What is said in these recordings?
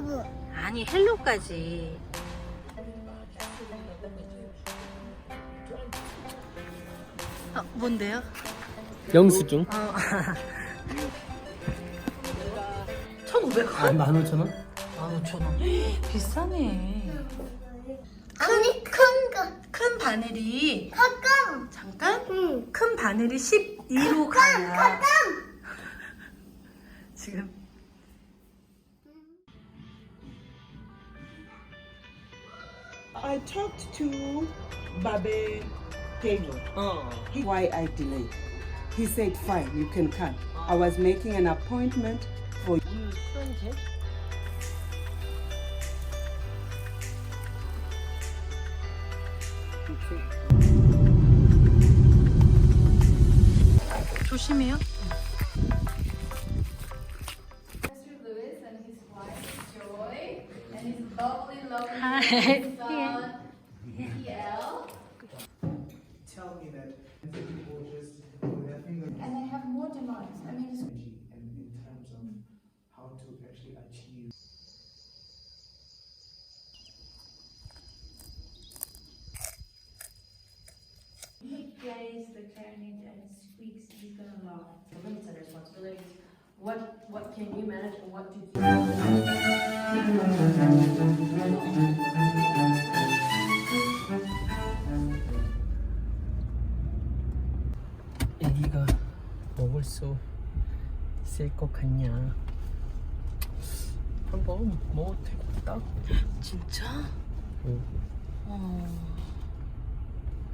러브. 아니 헬로까지. 뭔데요? 영수증? 1,500원? 15,000원? 15,000원. 비싸네. 큰 바늘이 잠깐? 응. 큰 바늘이 12로 가야 지금 I talked to Babe Pedro. Why I delayed. He said, fine, you can come. I was making an appointment for you. 조심해요. Tell me that people just put their finger And they have more demands. I mean, and in terms of how to actually achieve. he plays the clarinet and squeaks, he's gonna laugh. The limits and responsibilities. What can you manage and what do you? 애기가 먹을 수 있을 것 같냐? 한번 먹어도 되겠다. 진짜? 응.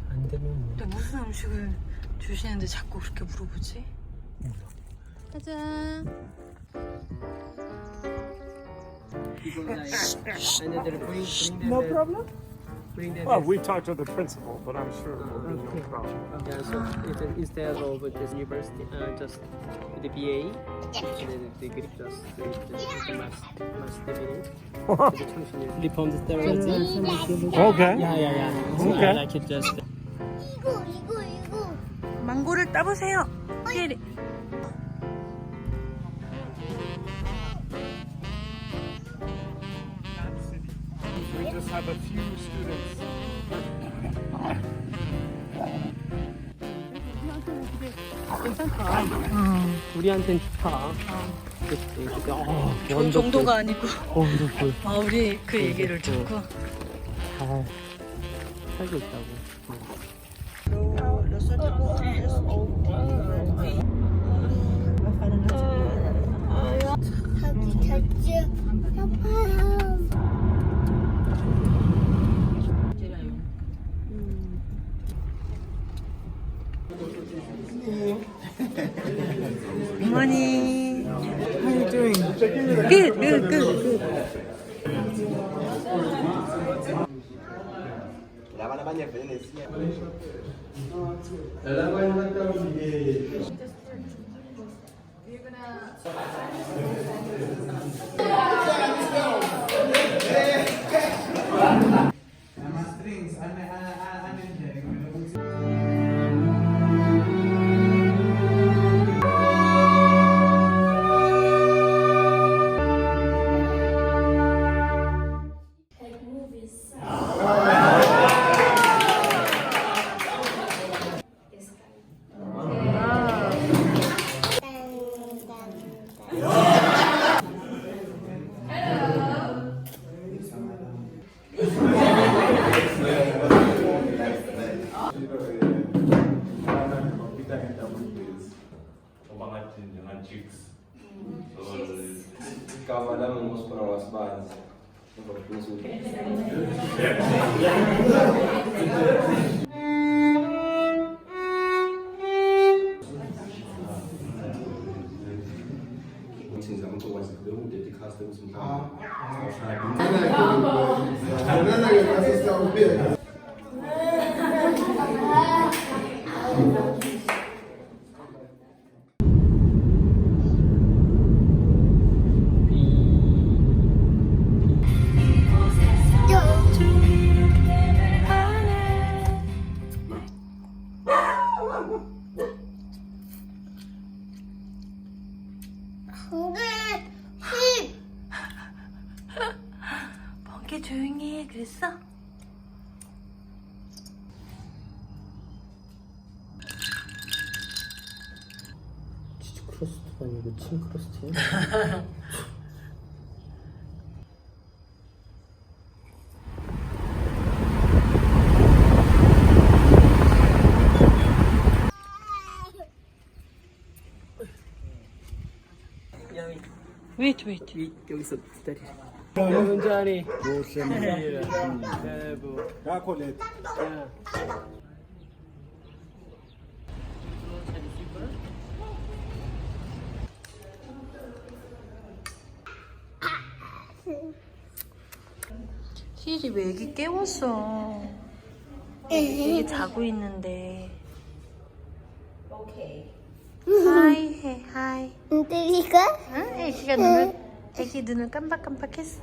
안 되면 뭐. 근데 무슨 음식을 주시는데 자꾸 그렇게 물어보지? 짜잔. No problem? Well, we talked to the principal, but I'm sure it will be no problem. Yeah, so instead of this university, just the BA, the grip just the mass degree. Reform the steroids. Okay. Yeah. So Okay. I like it just. 이거. 망고를 따보세요. We just have a few students. 우리한텐 좋다. 그치. 그 정도가 아니고 원더풀. 우리 그 얘기를 듣고 잘 살고 있다고. 자기 자지 아파요. 어머니. How are you doing? good. Like movies. This guy. Ficava dando almoço para umas bases. Muito mais dedicação zum 근데 그랬어? 치즈 크러스트가 아니고 침 크러스트야? 야미 웨이트. 여기서 기다려. 문자리. 대부. Racolet. 시리 왜 애기 깨웠어? 애기 자고 있는데. 하이 해 하이. 근데 이거? 응? 애기 눈을 깜빡깜빡했어.